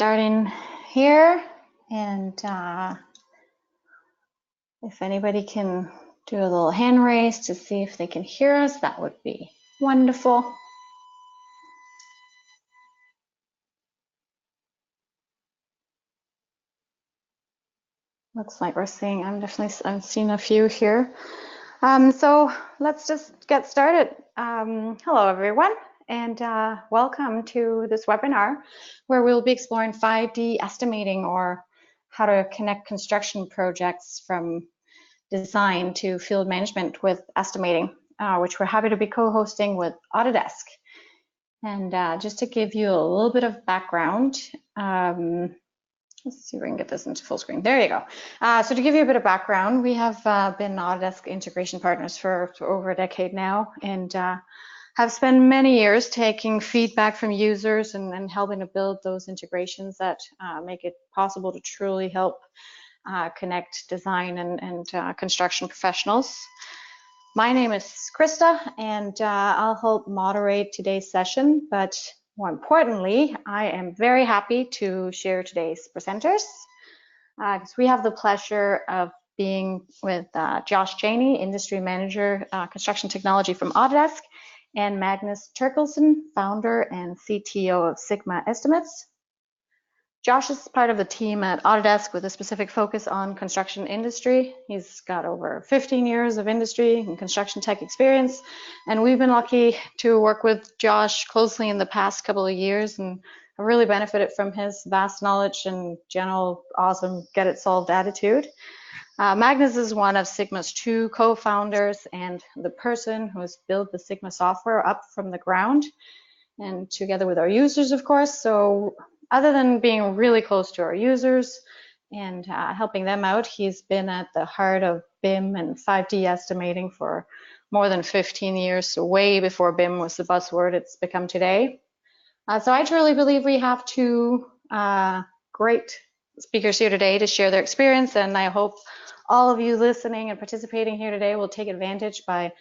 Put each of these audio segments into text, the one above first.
starting here, and if anybody can do a little hand raise to see if they can hear us, that would be wonderful. Looks like we're seeing, I'm seeing a few here. So let's just get started. Hello everyone, and welcome to this webinar where we'll be exploring 5D estimating, or how to connect construction projects from design to field management with estimating, which we're happy to be co-hosting with Autodesk. And just to give you a little bit of background, let's see if we can get this into full screen. There you go. So to give you a bit of background, we have been Autodesk integration partners for over a decade now, and have spent many years taking feedback from users and helping to build those integrations that make it possible to truly help connect design and construction professionals. My name is Krista, and I'll help moderate today's session, but more importantly, I am very happy to share today's presenters, because we have the pleasure of being with Josh Janey, Industry Manager, Construction Technology from Autodesk, and Magnus Terkelsen, Founder and CTO of Sigma Estimates. Josh is part of the team at Autodesk with a specific focus on construction industry. He's got over 15 years of industry and construction tech experience, and we've been lucky to work with Josh closely in the past couple of years, and have really benefited from his vast knowledge and general awesome get it solved attitude. Magnus is one of Sigma's 2 co-founders and the person who has built the Sigma software up from the ground, and together with our users, of course. So other than being really close to our users and helping them out, he's been at the heart of BIM and 5D estimating for more than 15 years, so way before BIM was the buzzword it's become today. So I truly believe we have 2 great speakers here today to share their experience, and I hope all of you listening and participating here today will take advantage by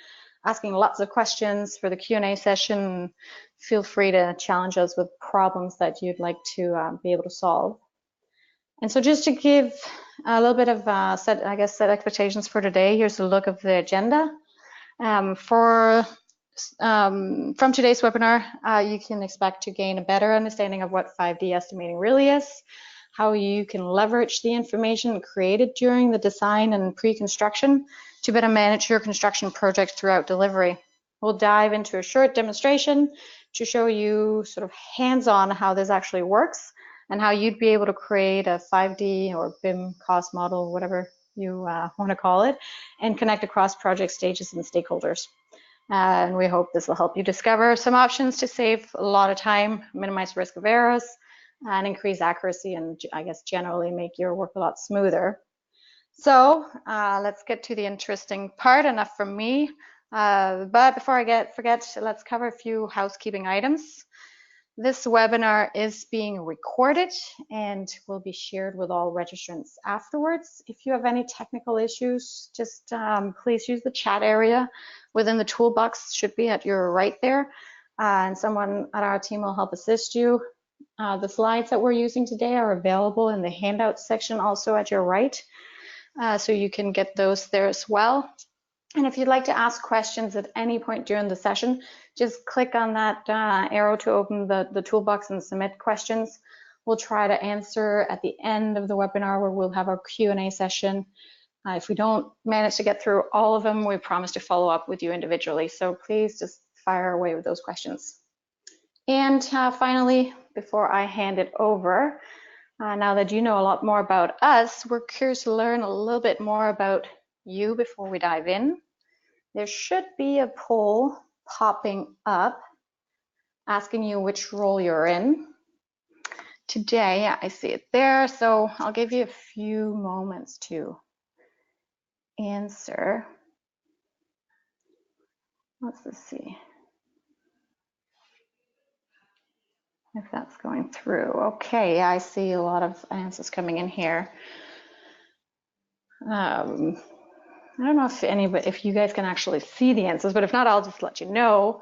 asking lots of questions for the Q&A session. Feel free to challenge us with problems that you'd like to be able to solve. And so just to give a little bit of set expectations for today, here's a look of the agenda. From today's webinar, you can expect to gain a better understanding of what 5D estimating really is, how you can leverage the information created during the design and pre-construction to better manage your construction project throughout delivery. We'll dive into a short demonstration to show you sort of hands-on how this actually works and how you'd be able to create a 5D or BIM cost model, whatever you want to call it, and connect across project stages and stakeholders. And we hope this will help you discover some options to save a lot of time, minimize risk of errors, and increase accuracy, and I guess generally make your work a lot smoother. So let's get to the interesting part. Enough from me. But before I forget, let's cover a few housekeeping items. This webinar is being recorded and will be shared with all registrants afterwards. If you have any technical issues, just please use the chat area within the toolbox, should be at your right there, and someone at our team will help assist you. The slides that we're using today are available in the handouts section, also at your right, so you can get those there as well. And if you'd like to ask questions at any point during the session, just click on that arrow to open the toolbox and submit questions. We'll try to answer at the end of the webinar, where we'll have our Q&A session. If we don't manage to get through all of them, we promise to follow up with you individually. So please just fire away with those questions. And finally, before I hand it over, now that you know a lot more about us, we're curious to learn a little bit more about you before we dive in. There should be a poll popping up asking you which role you're in. Today, I see it there, so I'll give you a few moments to answer. Let's see if that's going through. Okay, I see a lot of answers coming in here. I don't know if you guys can actually see the answers, but if not, I'll just let you know.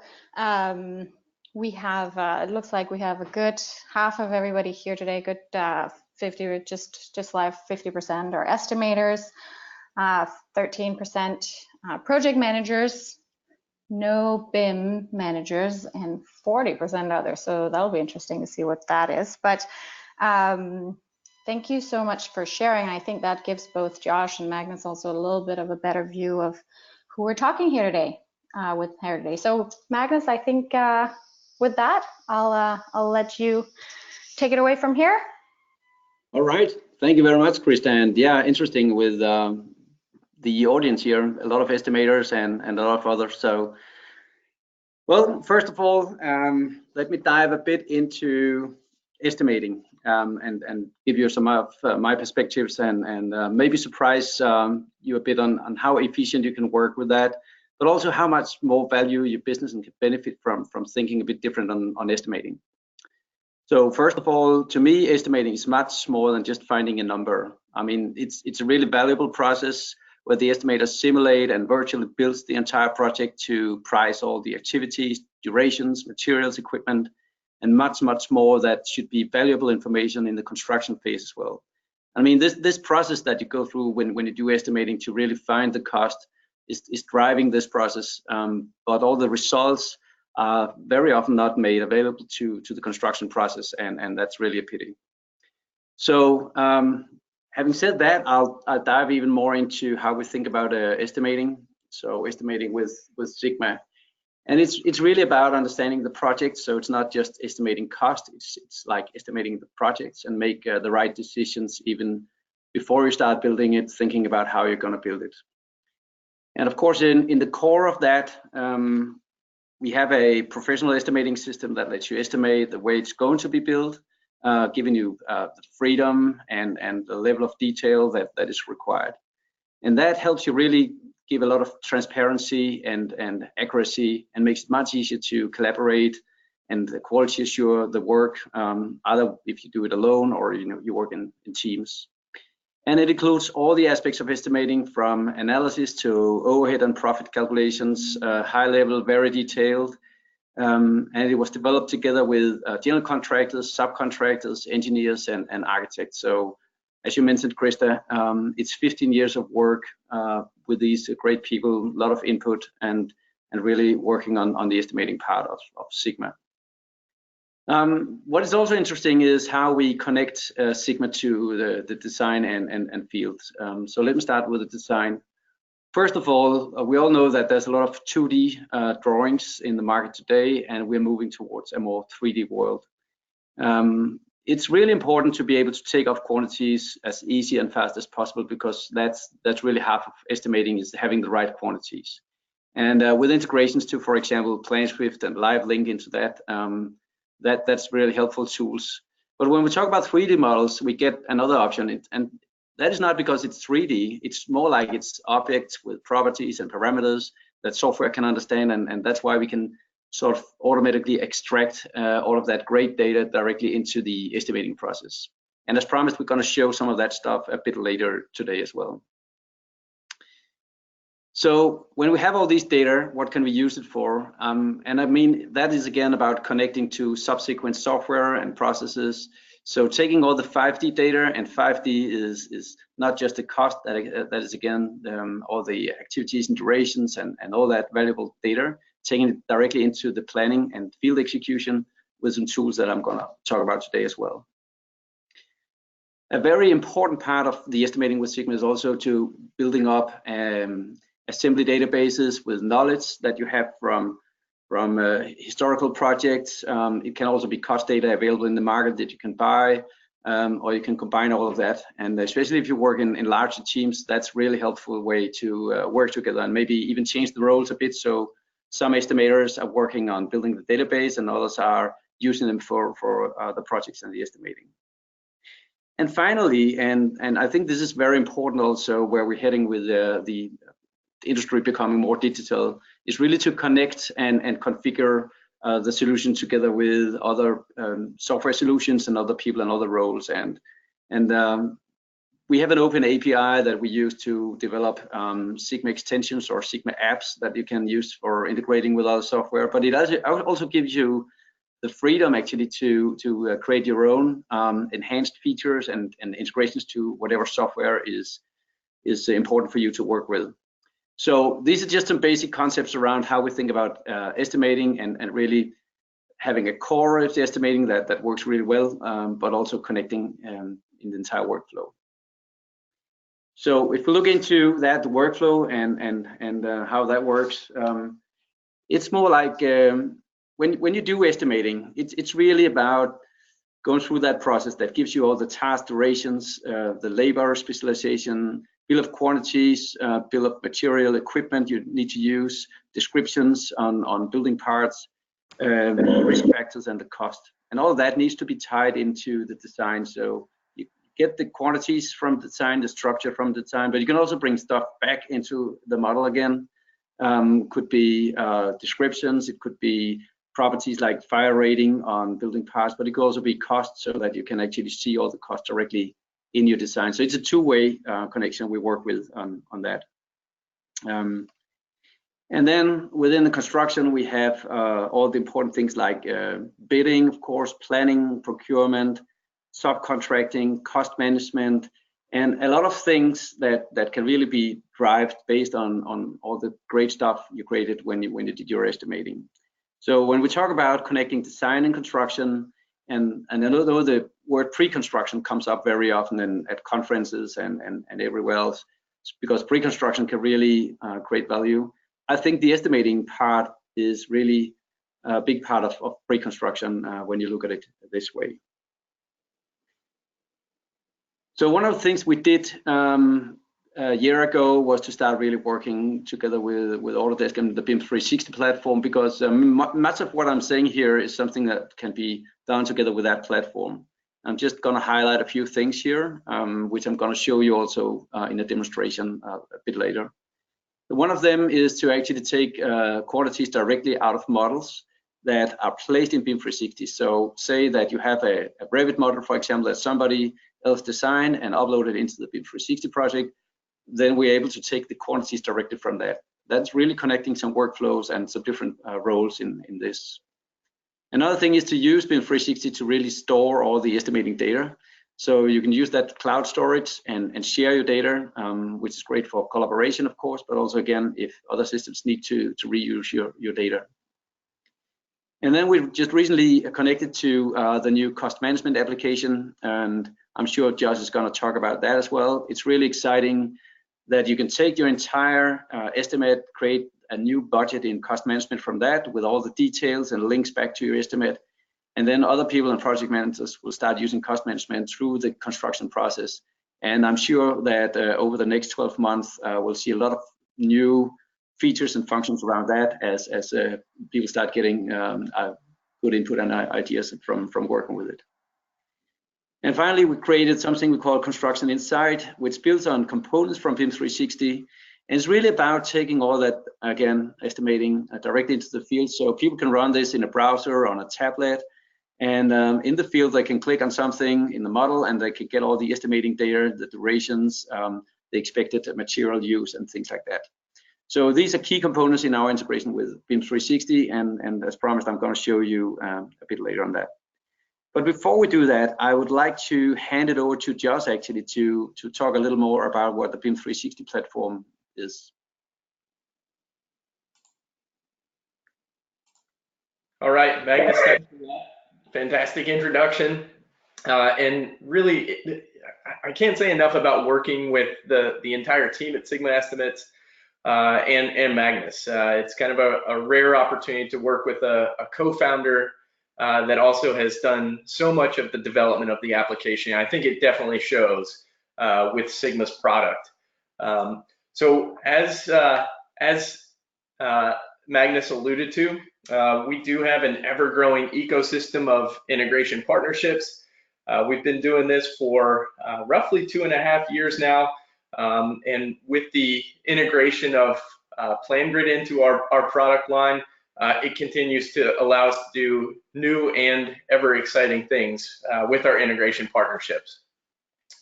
we have, it looks like we have a good half of everybody here today, good 50, just live 50% are estimators, 13% project managers, no BIM managers, and 40% others. So that'll be interesting to see what that is. But thank you so much for sharing. I think that gives both Josh and Magnus also a little bit of a better view of who we're talking here today with here today. So Magnus, I think with that, I'll let you take it away from here. All right, thank you very much, Krista. And yeah, interesting with the audience here, a lot of estimators and a lot of others. So, well, first of all, let me dive a bit into estimating and give you some of my perspectives and maybe surprise you a bit on how efficient you can work with that, but also how much more value your business can benefit from thinking a bit different on estimating. So first of all, to me, estimating is much more than just finding a number. I mean, it's a really valuable process where the estimator simulate and virtually builds the entire project to price all the activities, durations, materials, equipment, and much more that should be valuable information in the construction phase as well. I mean, this process that you go through when you do estimating to really find the cost is driving this process, but all the results are very often not made available to the construction process, and that's really a pity. So having said that, I'll dive even more into how we think about estimating. So estimating with Sigma, and it's really about understanding the project. So it's not just estimating cost; it's like estimating the projects and make the right decisions even before you start building it, thinking about how you're going to build it. And of course, in the core of that, we have a professional estimating system that lets you estimate the way it's going to be built, giving you the freedom and the level of detail that is required. And that helps you really give a lot of transparency and accuracy, and makes it much easier to collaborate and quality assure the work, either if you do it alone or you work in teams. And it includes all the aspects of estimating, from analysis to overhead and profit calculations, high level, very detailed. And it was developed together with general contractors, subcontractors, engineers, and architects. So as you mentioned, Krista, it's 15 years of work with these great people, a lot of input, and really working on the estimating part of Sigma. What is also interesting is how we connect Sigma to the design and field. So let me start with the design. First of all, we all know that there's a lot of 2D drawings in the market today, and we're moving towards a more 3D world. It's really important to be able to take off quantities as easy and fast as possible, because that's really half of estimating, is having the right quantities. And with integrations to, for example, PlanSwift and LiveLink into that, that's really helpful tools. But when we talk about 3D models, we get another option, and that is not because it's 3D. It's more like it's objects with properties and parameters that software can understand, and that's why we can sort of automatically extract all of that great data directly into the estimating process. And as promised, we're going to show some of that stuff a bit later today as well. So when we have all these data, what can we use it for? And I mean, that is again about connecting to subsequent software and processes. So taking all the 5D data, and 5D is not just the cost, that is again all the activities and durations and all that valuable data, taking it directly into the planning and field execution with some tools that I'm going to talk about today as well. A very important part of the estimating with Sigma is also to building up assembly databases with knowledge that you have from historical projects. It can also be cost data available in the market that you can buy, or you can combine all of that. And especially if you work in larger teams, that's really helpful way to work together, and maybe even change the roles a bit. So some estimators are working on building the database, and others are using them for the projects and the estimating. And finally, and I think this is very important also, where we're heading with the industry becoming more digital, is really to connect and configure the solution together with other software solutions and other people and other roles. And we have an open API that we use to develop Sigma extensions or Sigma apps that you can use for integrating with other software. But it also gives you the freedom actually to create your own enhanced features and integrations to whatever software is important for you to work with. So these are just some basic concepts around how we think about estimating and really having a core of the estimating that works really well, but also connecting in the entire workflow. So if we look into that workflow and how that works, it's more like when you do estimating, it's really about going through that process that gives you all the task durations, the labor specialization, bill of quantities, bill of material, equipment you need to use, descriptions on building parts, risk factors, and the cost. And all of that needs to be tied into the design. So you get the quantities from the design, the structure from the design, but you can also bring stuff back into the model again. Could be descriptions, it could be properties like fire rating on building parts, but it could also be cost, so that you can actually see all the costs directly in your design. So it's a two-way connection we work with on that. And then within the construction, we have all the important things like bidding, of course, planning, procurement, subcontracting, cost management, and a lot of things that can really be derived based on all the great stuff you created when you did your estimating. So when we talk about connecting design and construction, and I know the word pre-construction comes up very often at conferences and everywhere else, because pre-construction can really create value. I think the estimating part is really a big part of pre-construction when you look at it this way. So one of the things we did a year ago was to start really working together with Autodesk and the BIM 360 platform, because much of what I'm saying here is something that can be done together with that platform. I'm just going to highlight a few things here, which I'm going to show you also in a demonstration a bit later. One of them is to actually take quantities directly out of models that are placed in BIM 360. So say that you have a Revit model, for example, that somebody else designed and uploaded into the BIM 360 project, then we're able to take the quantities directly from that. That's really connecting some workflows and some different roles in this. Another thing is to use BIM 360 to really store all the estimating data. So you can use that cloud storage and share your data, which is great for collaboration, of course, but also, again, if other systems need to reuse your data. And then we've just recently connected to the new cost management application, and I'm sure Josh is going to talk about that as well. It's really exciting that you can take your entire estimate, create a new budget in cost management from that with all the details and links back to your estimate. And then other people and project managers will start using cost management through the construction process. And I'm sure that over the next 12 months, we'll see a lot of new features and functions around that as people start getting good input and ideas from working with it. And finally, we created something we call Construction Insight, which builds on components from BIM 360. And it's really about taking all that, again, estimating directly into the field. So people can run this in a browser, on a tablet, and in the field, they can click on something in the model and they can get all the estimating data, the durations, the expected material use, and things like that. So these are key components in our integration with BIM 360, and as promised, I'm going to show you a bit later on that. But before we do that, I would like to hand it over to Josh actually to talk a little more about what the BIM 360 platform is. All right, Magnus, thanks for that fantastic introduction. And really, I can't say enough about working with the entire team at Sigma Estimates and Magnus. It's kind of a rare opportunity to work with a co-founder that also has done so much of the development of the application. I think it definitely shows with Sigma's product. So as Magnus alluded to, we do have an ever-growing ecosystem of integration partnerships. We've been doing this for roughly 2.5 years now, and with the integration of PlanGrid into our product line, it continues to allow us to do new and ever exciting things with our integration partnerships.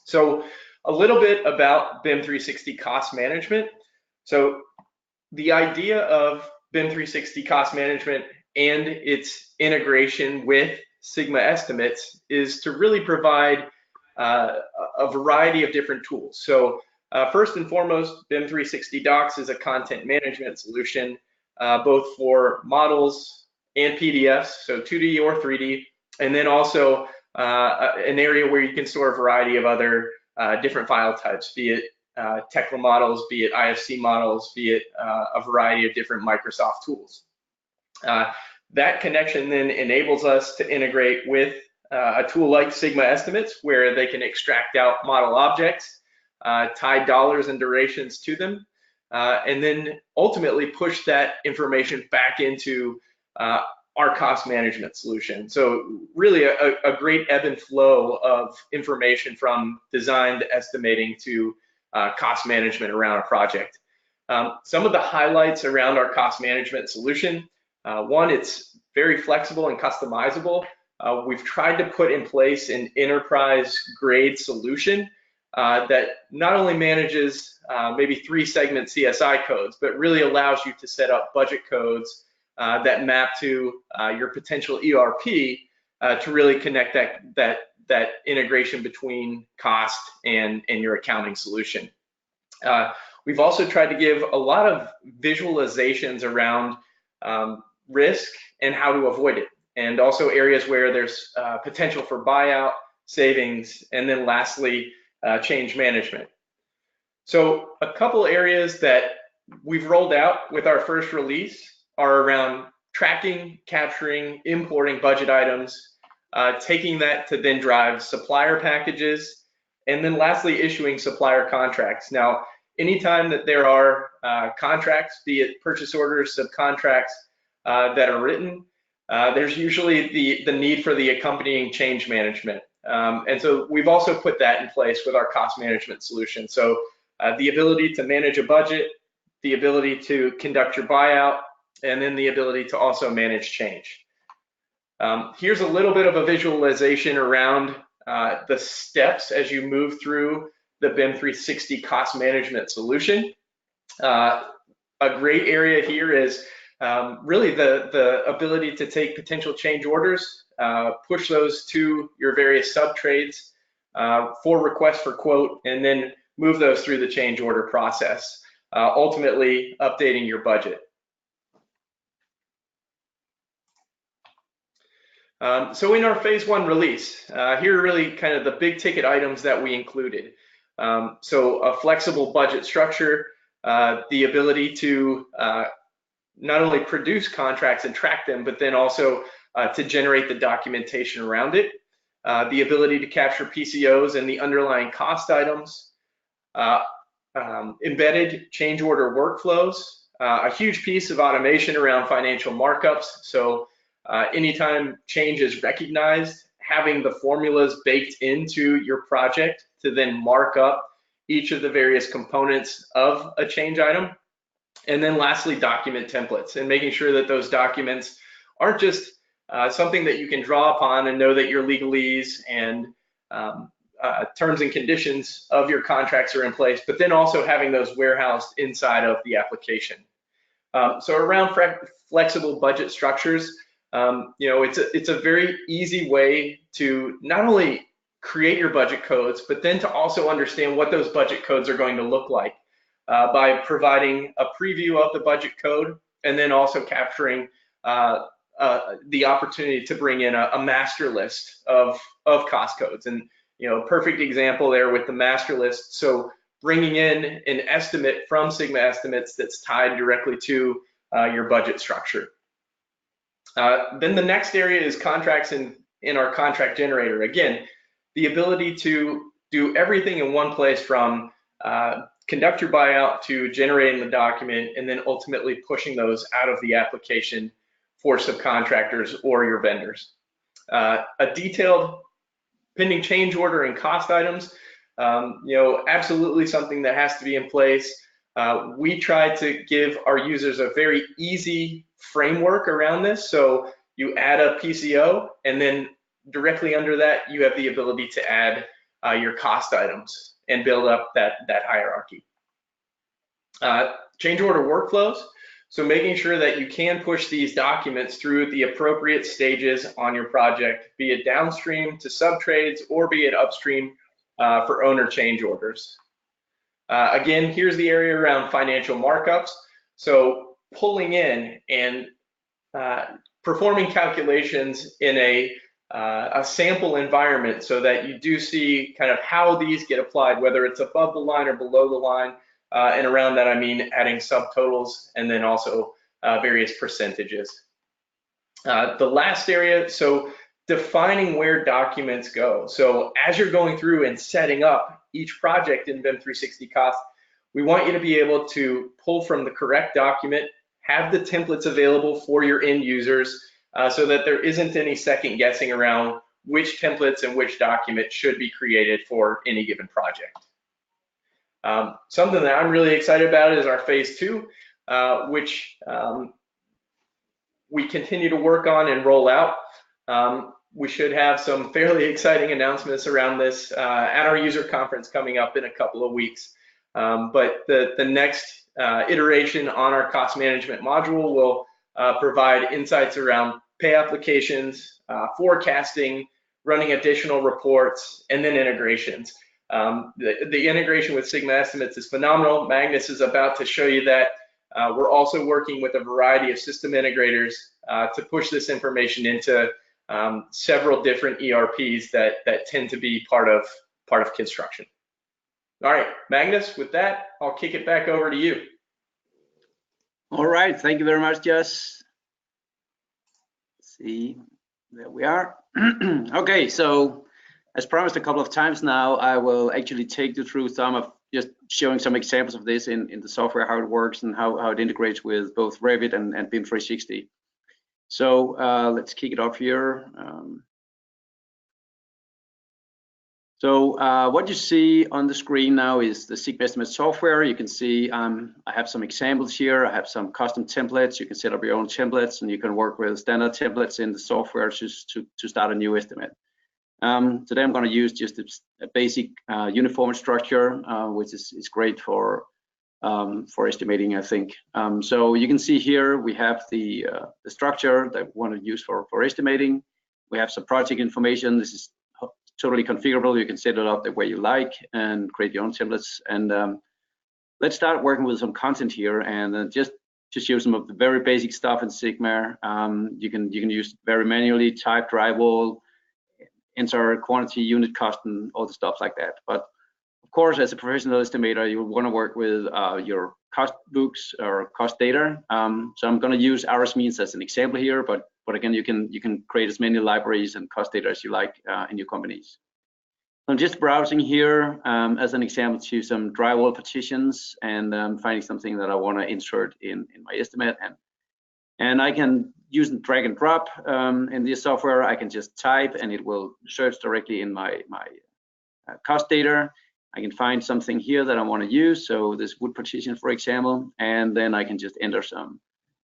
So a little bit about BIM 360 cost management. So the idea of BIM 360 cost management and its integration with Sigma estimates is to really provide a variety of different tools. So first and foremost, BIM 360 Docs is a content management solution, both for models and PDFs, so 2D or 3D, and then also an area where you can store a variety of other different file types, be it Tekla models, be it IFC models, be it a variety of different Microsoft tools. That connection then enables us to integrate with a tool like Sigma Estimates, where they can extract out model objects, tie dollars and durations to them, and then ultimately push that information back into our cost management solution. So really a great ebb and flow of information from design to estimating to cost management around a project. Some of the highlights around our cost management solution, one, it's very flexible and customizable. We've tried to put in place an enterprise grade solution that not only manages maybe 3 segment CSI codes, but really allows you to set up budget codes that map to your potential ERP to really connect that integration between cost and your accounting solution. We've also tried to give a lot of visualizations around risk and how to avoid it, and also areas where there's potential for buyout, savings, and then lastly, change management. So a couple areas that we've rolled out with our first release are around tracking, capturing, importing budget items, taking that to then drive supplier packages, and then lastly, issuing supplier contracts. Now, anytime that there are contracts, be it purchase orders, subcontracts that are written, there's usually the need for the accompanying change management. And so we've also put that in place with our cost management solution. So the ability to manage a budget, the ability to conduct your buyout, and then the ability to also manage change. Here's a little bit of a visualization around the steps as you move through the BIM 360 cost management solution. A great area here is really the ability to take potential change orders, push those to your various sub-trades for request for quote, and then move those through the change order process, ultimately updating your budget. So in our phase 1 release, here are really kind of the big ticket items that we included. So a flexible budget structure, the ability to not only produce contracts and track them, but then also to generate the documentation around it, the ability to capture PCOs and the underlying cost items, embedded change order workflows, a huge piece of automation around financial markups. So anytime change is recognized, having the formulas baked into your project to then mark up each of the various components of a change item. And then lastly, document templates, and making sure that those documents aren't just something that you can draw upon and know that your legalese and terms and conditions of your contracts are in place, but then also having those warehoused inside of the application. So around flexible budget structures, it's a very easy way to not only create your budget codes, but then to also understand what those budget codes are going to look like by providing a preview of the budget code, and then also capturing the opportunity to bring in a master list of cost codes. And perfect example there with the master list. So bringing in an estimate from Sigma Estimates that's tied directly to your budget structure. Then the next area is contracts in our contract generator. Again, the ability to do everything in one place, from conduct your buyout to generating the document, and then ultimately pushing those out of the application for subcontractors or your vendors. A detailed pending change order and cost items, absolutely something that has to be in place. We try to give our users a very easy framework around this. So you add a PCO, and then directly under that, you have the ability to add your cost items and build up that hierarchy. Change order workflows. So making sure that you can push these documents through the appropriate stages on your project, be it downstream to subtrades or be it upstream for owner change orders. Again, here's the area around financial markups. So pulling in and performing calculations in a sample environment so that you do see kind of how these get applied, whether it's above the line or below the line. And around that, I mean adding subtotals and then also various percentages. The last area, so defining where documents go. So as you're going through and setting up each project in BIM 360 Cost, we want you to be able to pull from the correct document, have the templates available for your end users so that there isn't any second guessing around which templates and which document should be created for any given project. Something that I'm really excited about is our phase 2, which we continue to work on and roll out. We should have some fairly exciting announcements around this at our user conference coming up in a couple of weeks. But the next iteration on our cost management module will provide insights around pay applications, forecasting, running additional reports, and then integrations. The integration with Sigma Estimates is phenomenal. Magnus is about to show you that. We're also working with a variety of system integrators to push this information into several different ERPs that tend to be part of construction. All right, Magnus, with that, I'll kick it back over to you. All right, thank you very much, Jess. Let's see, there we are. Okay, so as promised a couple of times now, I will actually take you through some of just showing some examples of this in the software, how it works and how it integrates with both Revit and BIM 360. So let's kick it off here. So what you see on the screen now is the Sigma Estimate software. You can see I have some examples here. I have some custom templates. You can set up your own templates and you can work with standard templates in the software just to start a new estimate. Today I'm going to use just a basic uniform structure, which is great for estimating, I think. So you can see here we have the structure that we want to use for estimating. We have some project information. This is totally configurable. You can set it up the way you like and create your own templates. And let's start working with some content here and just to show some of the very basic stuff in Sigma. You can use very manually, type, drywall, enter quantity, unit cost, and all the stuff like that. But of course, as a professional estimator, you want to work with your cost books or cost data. So I'm going to use RS means as an example here, but again, you can create as many libraries and cost data as you like in your companies. So I'm just browsing here as an example to some drywall partitions and finding something that I want to insert in my estimate, and I can use drag and drop in this software. I can just type and it will search directly in my cost data. I can find something here that I want to use, so this wood partition, for example, and then I can just enter some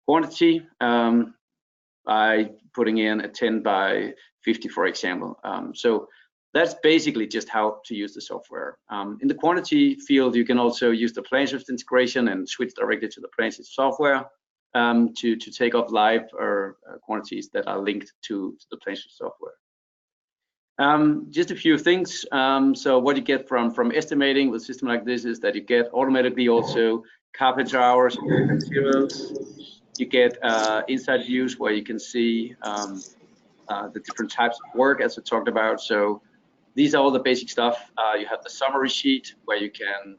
quantity by putting in a 10 by 50, for example. So that's basically just how to use the software. In the quantity field, you can also use the PlanShift integration and switch directly to the PlanShift software to take up live or quantities that are linked to the PlanShift software. Just a few things. So what you get from estimating with a system like this is that you get automatically also carpenter hours and materials. You get inside views where you can see the different types of work as we talked about. So these are all the basic stuff. You have the summary sheet where you can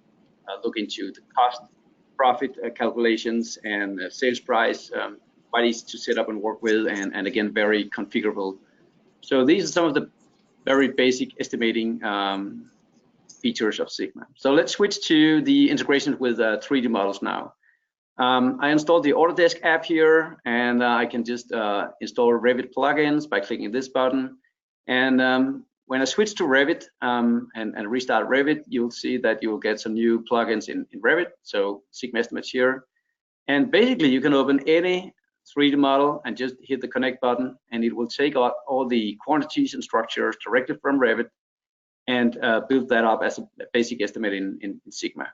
look into the cost, profit calculations and sales price, quite easy to set up and work with, and again, very configurable. So these are some of the very basic estimating features of Sigma. So let's switch to the integration with 3D models now. I installed the Autodesk app here, and I can just install Revit plugins by clicking this button. And when I switch to Revit and restart Revit, you'll see that you'll get some new plugins in Revit. So Sigma Estimates here. And basically, you can open any 3D model and just hit the connect button, and it will take out all the quantities and structures directly from Revit and build that up as a basic estimate in Sigma.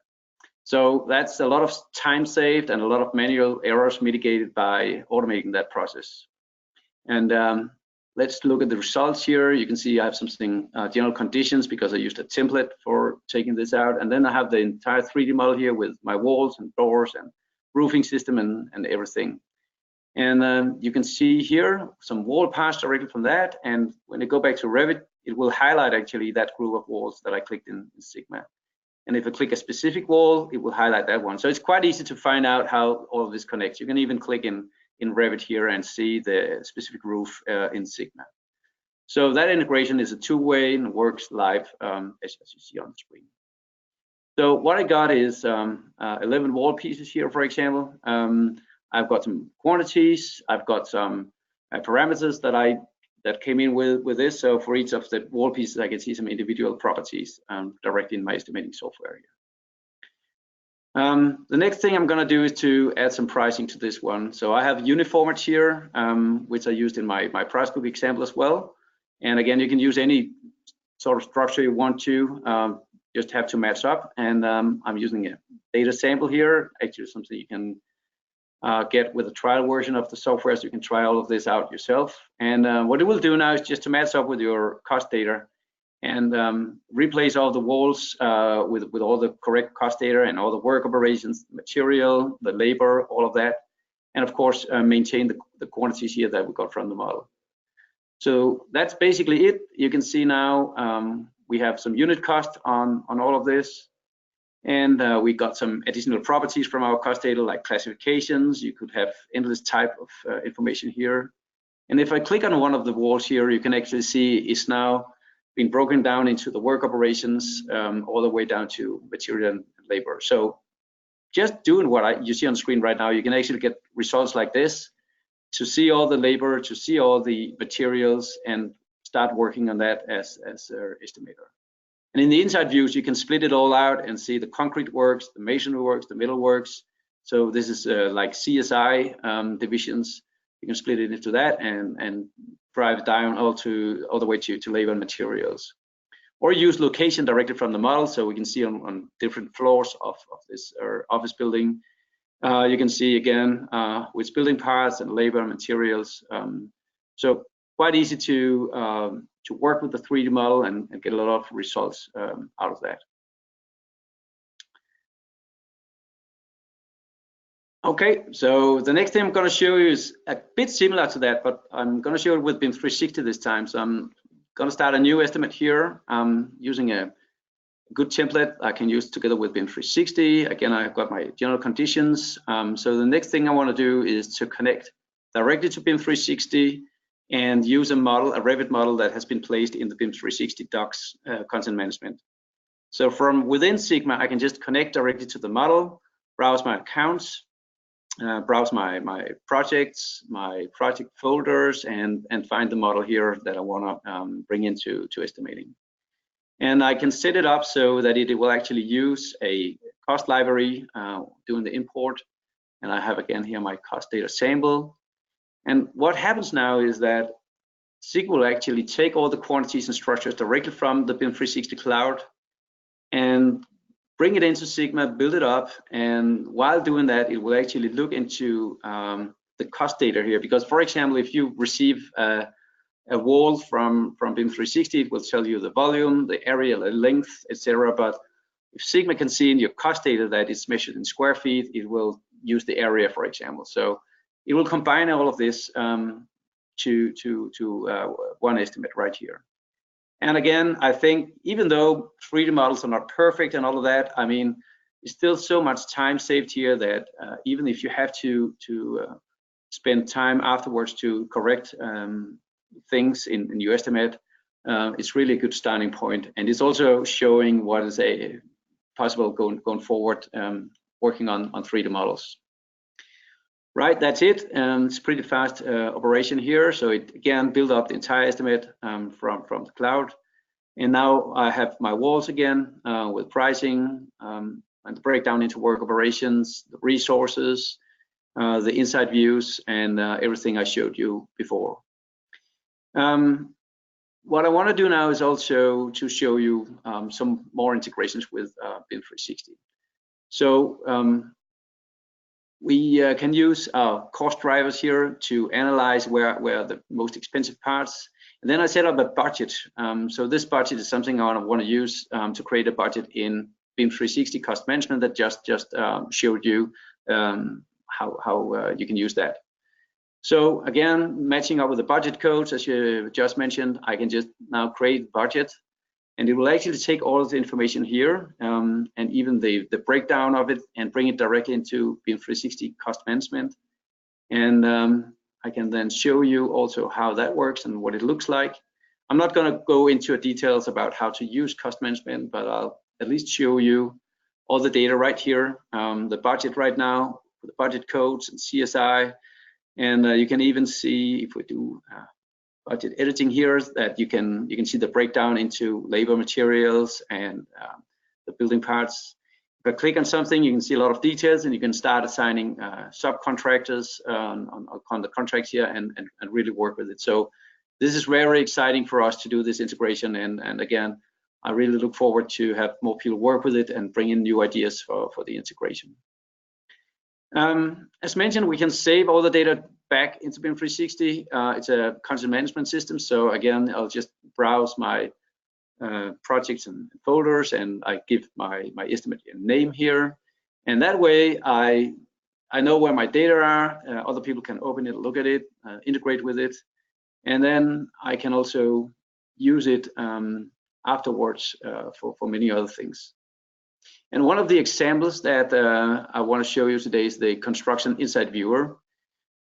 So that's a lot of time saved and a lot of manual errors mitigated by automating that process. And let's look at the results here. You can see I have something general conditions because I used a template for taking this out. And then I have the entire 3D model here with my walls and doors and roofing system and everything. And you can see here some wall paths directly from that. And when I go back to Revit, it will highlight actually that group of walls that I clicked in Sigma. And if I click a specific wall, it will highlight that one. So it's quite easy to find out how all of this connects. You can even click in Revit here and see the specific roof in Sigma. So that integration is a two-way and works live as you see on the screen. So what I got is 11 wall pieces here, for example. I've got some quantities. I've got some parameters that came in with this. So for each of the wall pieces, I can see some individual properties directly in my estimating software here. The next thing I'm going to do is to add some pricing to this one. So I have unit formats here, which I used in my price book example as well. And again, you can use any sort of structure you want to, just have to match up. And I'm using a data sample here, actually something you can get with a trial version of the software, so you can try all of this out yourself. And what it will do now is just to match up with your cost data and replace all the walls with all the correct cost data and all the work operations, material, the labor, all of that. And of course, maintain the quantities here that we got from the model. So that's basically it. You can see now we have some unit cost on all of this. And we got some additional properties from our cost data, like classifications. You could have endless type of information here. And if I click on one of the walls here, you can actually see it's now been broken down into the work operations all the way down to material and labor. So just doing what you see on the screen right now, you can actually get results like this to see all the labor, to see all the materials, and start working on that as an estimator. And in the inside views, you can split it all out and see the concrete works, the masonry works, the metal works. So this is like CSI divisions. You can split it into that and drive down all the way to labor and materials. Or use location directly from the model, so we can see on different floors of this office building. You can see again which building parts and labor and materials. So quite easy to work with the 3D model and get a lot of results out of that. Okay, so the next thing I'm going to show you is a bit similar to that, but I'm going to show it with BIM 360 this time. So I'm going to start a new estimate here. I'm using a good template I can use together with BIM 360. Again, I've got my general conditions. So the next thing I want to do is to connect directly to BIM 360 and use a model, a Revit model that has been placed in the BIM 360 docs content management. So from within Sigma, I can just connect directly to the model, browse my accounts, browse my projects, my project folders, and find the model here that I want to bring into estimating. And I can set it up so that it will actually use a cost library doing the import. And I have again here my cost data sample. And what happens now is that Sigma will actually take all the quantities and structures directly from the BIM 360 cloud and bring it into Sigma, build it up. And while doing that, it will actually look into the cost data here. Because, for example, if you receive a wall from BIM 360, it will tell you the volume, the area, the length, etc. But if Sigma can see in your cost data that it's measured in square feet, it will use the area, for example. So it will combine all of this to one estimate right here. And again, I think even though 3D models are not perfect and all of that, I mean, it's still so much time saved here that even if you have to spend time afterwards to correct things in your estimate, it's really a good starting point. And it's also showing what is possible going forward working on 3D models. Right, that's it. It's pretty fast operation here. So it again build up the entire estimate from the cloud. And now I have my walls again with pricing and the breakdown into work operations, the resources, the inside views, and everything I showed you before. What I want to do now is also to show you some more integrations with BIM 360. So we can use our cost drivers here to analyze where the most expensive parts. And then I set up a budget. So this budget is something I want to use to create a budget in BIM 360 cost management that just showed you how you can use that. So again, matching up with the budget codes, as you just mentioned, I can just now create budget, and it will actually take all of the information here and even the breakdown of it and bring it directly into BIM 360 cost management. And I can then show you also how that works and what it looks like. I'm not going to go into details about how to use cost management, but I'll at least show you all the data right here, the budget right now, the budget codes and CSI. And you can even see, if we do budget editing here, that you can see the breakdown into labor, materials, and the building parts. If I click on something, you can see a lot of details, and you can start assigning subcontractors on the contracts here and really work with it. So this is very exciting for us to do this integration, and again, I really look forward to have more people work with it and bring in new ideas for the integration. As mentioned, we can save all the data back into BIM 360. It's a content management system. So again, I'll just browse my projects and folders, and I give my estimate a name here. And that way, I know where my data are. Other people can open it, look at it, integrate with it. And then I can also use it afterwards for many other things. And one of the examples that I want to show you today is the Construction Insight Viewer.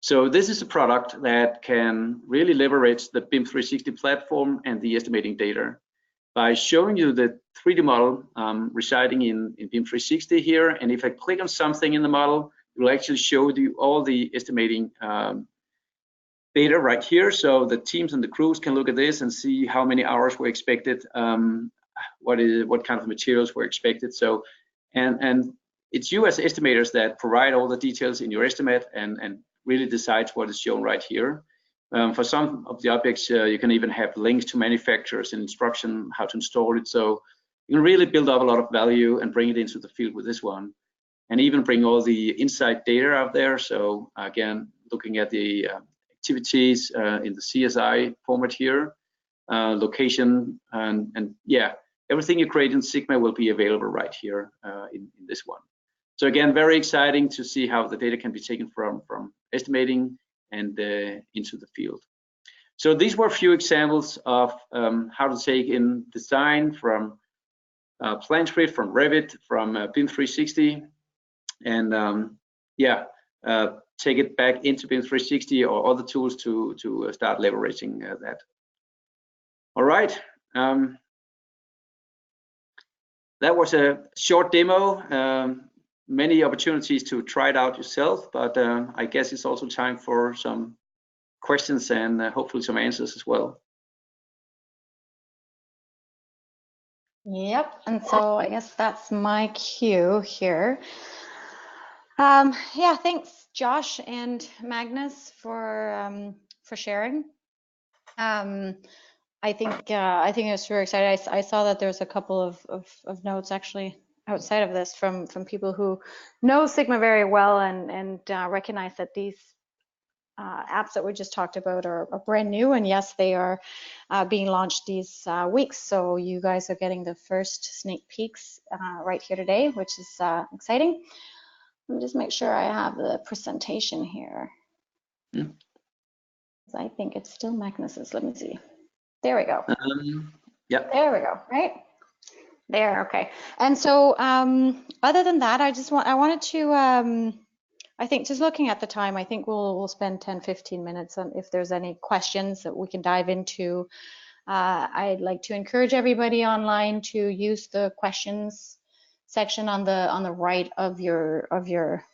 So this is a product that can really leverage the BIM 360 platform and the estimating data by showing you the 3D model residing in BIM 360 here. And if I click on something in the model, it will actually show you all the estimating data right here. So the teams and the crews can look at this and see how many hours were expected, what kind of materials were expected. So, and it's you as estimators that provide all the details in your estimate and really decides what is shown right here. For some of the objects, you can even have links to manufacturers and instruction how to install it. So you can really build up a lot of value and bring it into the field with this one, and even bring all the insight data out there. So again, looking at the activities in the CSI format here, location, and yeah, everything you create in Sigma will be available right here in this one. So again, very exciting to see how the data can be taken from estimating and into the field. So these were a few examples of how to take in design from PlanScript, from Revit, from BIM 360, and yeah, take it back into BIM 360 or other tools to start leveraging that. All right. That was a short demo. Many opportunities to try it out yourself, but I guess it's also time for some questions and hopefully some answers as well. Yep, and so I guess that's my cue here. Yeah, thanks Josh and Magnus for sharing. I think it's very exciting. I saw that there's a couple of notes actually outside of this from people who know Sigma very well and recognize that these apps that we just talked about are brand new, and yes, they are being launched these weeks. So you guys are getting the first sneak peeks right here today, which is exciting. Let me just make sure I have the presentation here. I think it's still Magnus's. Let me see. There we go. Yeah. There we go. Right there. Okay. And so, other than that, I wanted to. I think just looking at the time, I think we'll spend 10-15 minutes on if there's any questions that we can dive into. I'd like to encourage everybody online to use the questions section on the right of your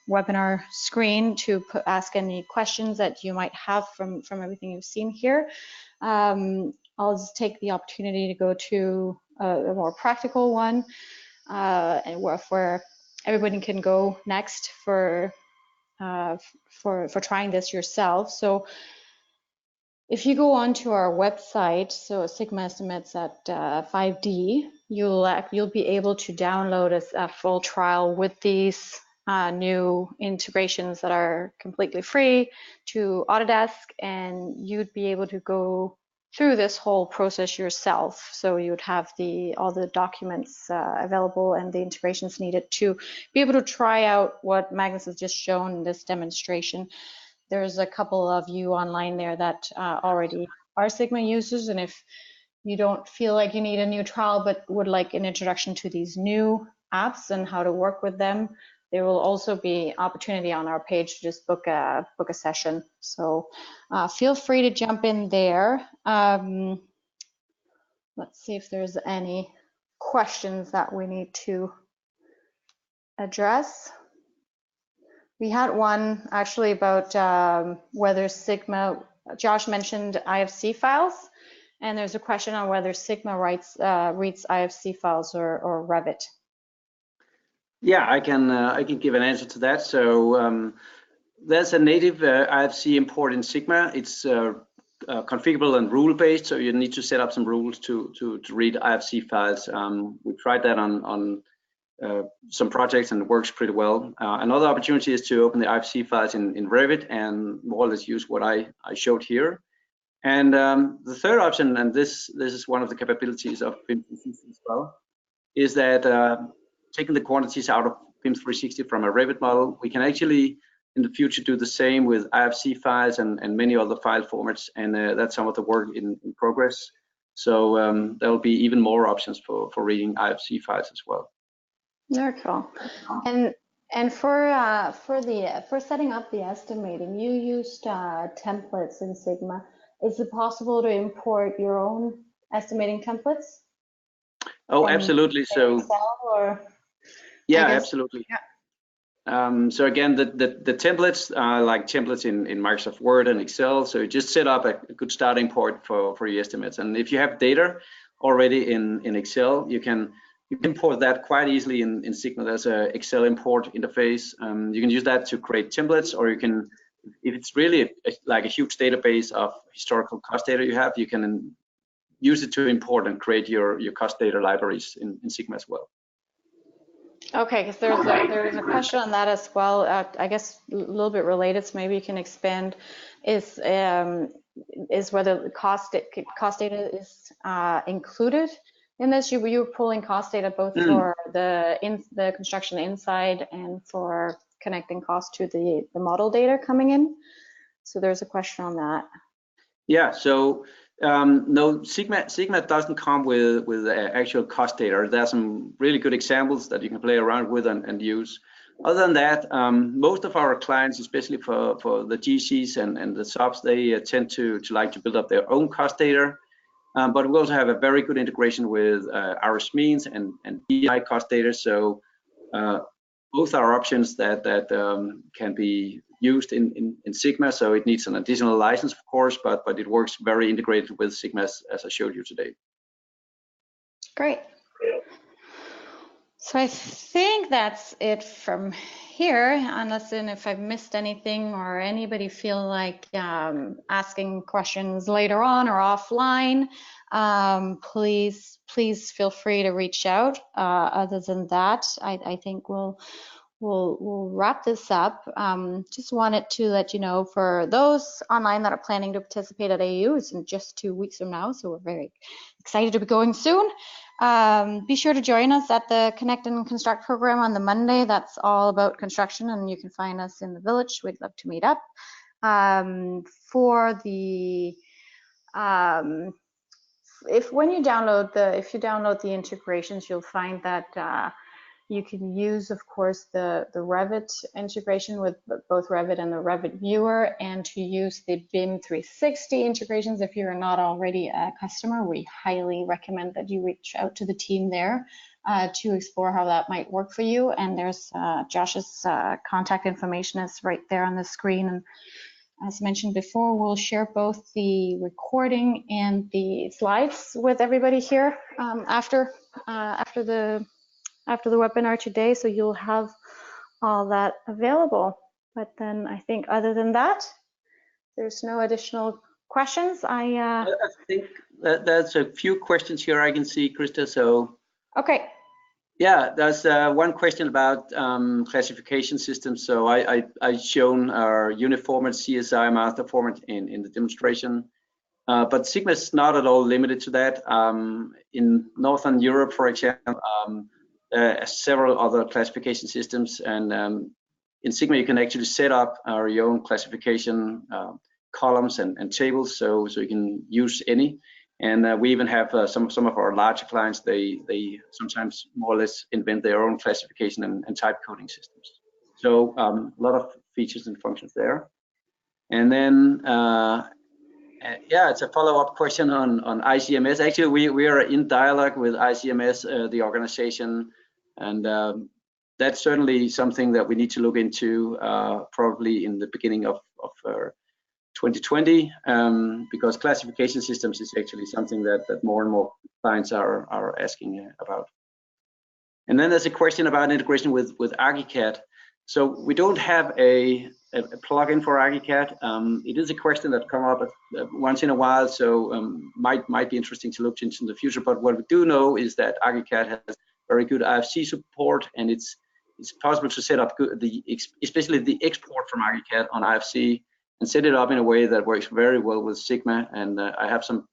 webinar screen to ask any questions that you might have from everything you've seen here. I'll just take the opportunity to go to a more practical one, and where everybody can go next for trying this yourself. So If you go onto our website, so Sigma Estimates at 5D, you'll be able to download a full trial with these new integrations that are completely free to Autodesk, and you'd be able to go through this whole process yourself. So you'd have all the documents available and the integrations needed to be able to try out what Magnus has just shown in this demonstration. There's a couple of you online there that already are Sigma users, and if you don't feel like you need a new trial but would like an introduction to these new apps and how to work with them, there will also be opportunity on our page to just book a session. So feel free to jump in there. Let's see if there's any questions that we need to address. We had one actually about whether Sigma, Josh mentioned IFC files, and there's a question on whether Sigma reads IFC files or Revit. Yeah, I can give an answer to that. So there's a native IFC import in Sigma. It's configurable and rule-based, so you need to set up some rules to read IFC files. We tried that on some projects and it works pretty well. Another opportunity is to open the IFC files in Revit and more or less use what I showed here. And the third option, and this is one of the capabilities of BIM 360 as well, is that taking the quantities out of BIM 360 from a Revit model, we can actually in the future do the same with IFC files and many other file formats, and that's some of the work in progress. So there will be even more options for reading IFC files as well. Very cool. And for setting up the estimating, you used templates in Sigma. Is it possible to import your own estimating templates? Oh, absolutely. So Excel or yeah, absolutely. Yeah. So again, the templates are like templates in Microsoft Word and Excel. So you just set up a good starting point for your estimates. And if you have data already in Excel, you can import that quite easily in Sigma. There's an Excel import interface. You can use that to create templates, or you can, if it's really like a huge database of historical cost data you have, you can use it to import and create your cost data libraries in Sigma as well. Okay, because there's a question on that as well. I guess a little bit related, so maybe you can expand. Is whether cost data is included in this? You were pulling cost data both for the construction inside and for connecting cost to the model data coming in. So there's a question on that. Yeah. So no, Sigma doesn't come with actual cost data. There are some really good examples that you can play around with and use. Other than that, most of our clients, especially for the GCs and the subs, they tend to like to build up their own cost data. But we also have a very good integration with RS means and DI cost data. So both are options that can be used in Sigma. So it needs an additional license, of course, but it works very integrated with Sigma as I showed you today. Great. So I think that's it from here, unless if I've missed anything or anybody feel like asking questions later on or offline, please feel free to reach out. Other than that, I think we'll wrap this up. Just wanted to let you know, for those online that are planning to participate at AU, it's in just 2 weeks from now, so we're very excited to be going soon. Be sure to join us at the Connect and Construct program on the Monday. That's all about construction, and you can find us in the village. We'd love to meet up. When you download the integrations, you'll find that you can use, of course, the Revit integration with both Revit and the Revit viewer, and to use the BIM 360 integrations. If you're not already a customer, we highly recommend that you reach out to the team there to explore how that might work for you. And there's Josh's contact information is right there on the screen. And as mentioned before, we'll share both the recording and the slides with everybody here after the webinar today, so you'll have all that available. But then I think other than that, there's no additional questions? I think that there's a few questions here I can see, Krista. So Okay. yeah, there's one question about classification systems. So I shown our unit format, CSI master format in the demonstration. But Sigma is not at all limited to that. In Northern Europe, for example, several other classification systems, and in Sigma you can actually set up your own classification columns and tables, so you can use any. And we even have some of our larger clients. They sometimes more or less invent their own classification and type coding systems. So a lot of features and functions there. And then yeah, it's a follow-up question on ICMS. Actually, we are in dialogue with ICMS, the organization, and that's certainly something that we need to look into probably in the beginning of 2020, because classification systems is actually something that more and more clients are asking about. And then there's a question about integration with ArchiCAD. So we don't have a plugin for ArchiCAD. It is a question that come up once in a while, so might be interesting to look into in the future. But what we do know is that ArchiCAD has very good IFC support, and it's possible to set up especially the export from ArchiCAD on IFC and set it up in a way that works very well with Sigma. And I have some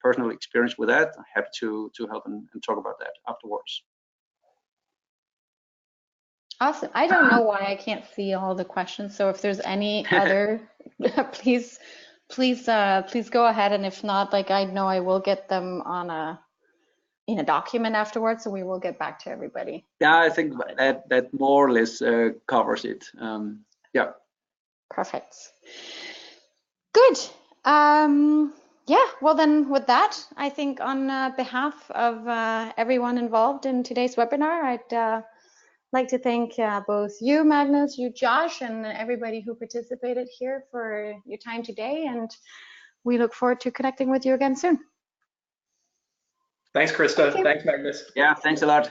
personal experience with that. I'm happy to help and talk about that afterwards. Awesome. I don't know why I can't see all the questions. So if there's any other, please go ahead. And if not, like, I know I will get them in a document afterwards, so we will get back to everybody. Yeah, I think that more or less covers it. Yeah. Perfect. Good. Yeah, well then with that, I think on behalf of everyone involved in today's webinar, I'd like to thank both you, Magnus, you, Josh, and everybody who participated here for your time today. And we look forward to connecting with you again soon. Thanks, Krista. Thanks, Magnus. Yeah, thanks a lot.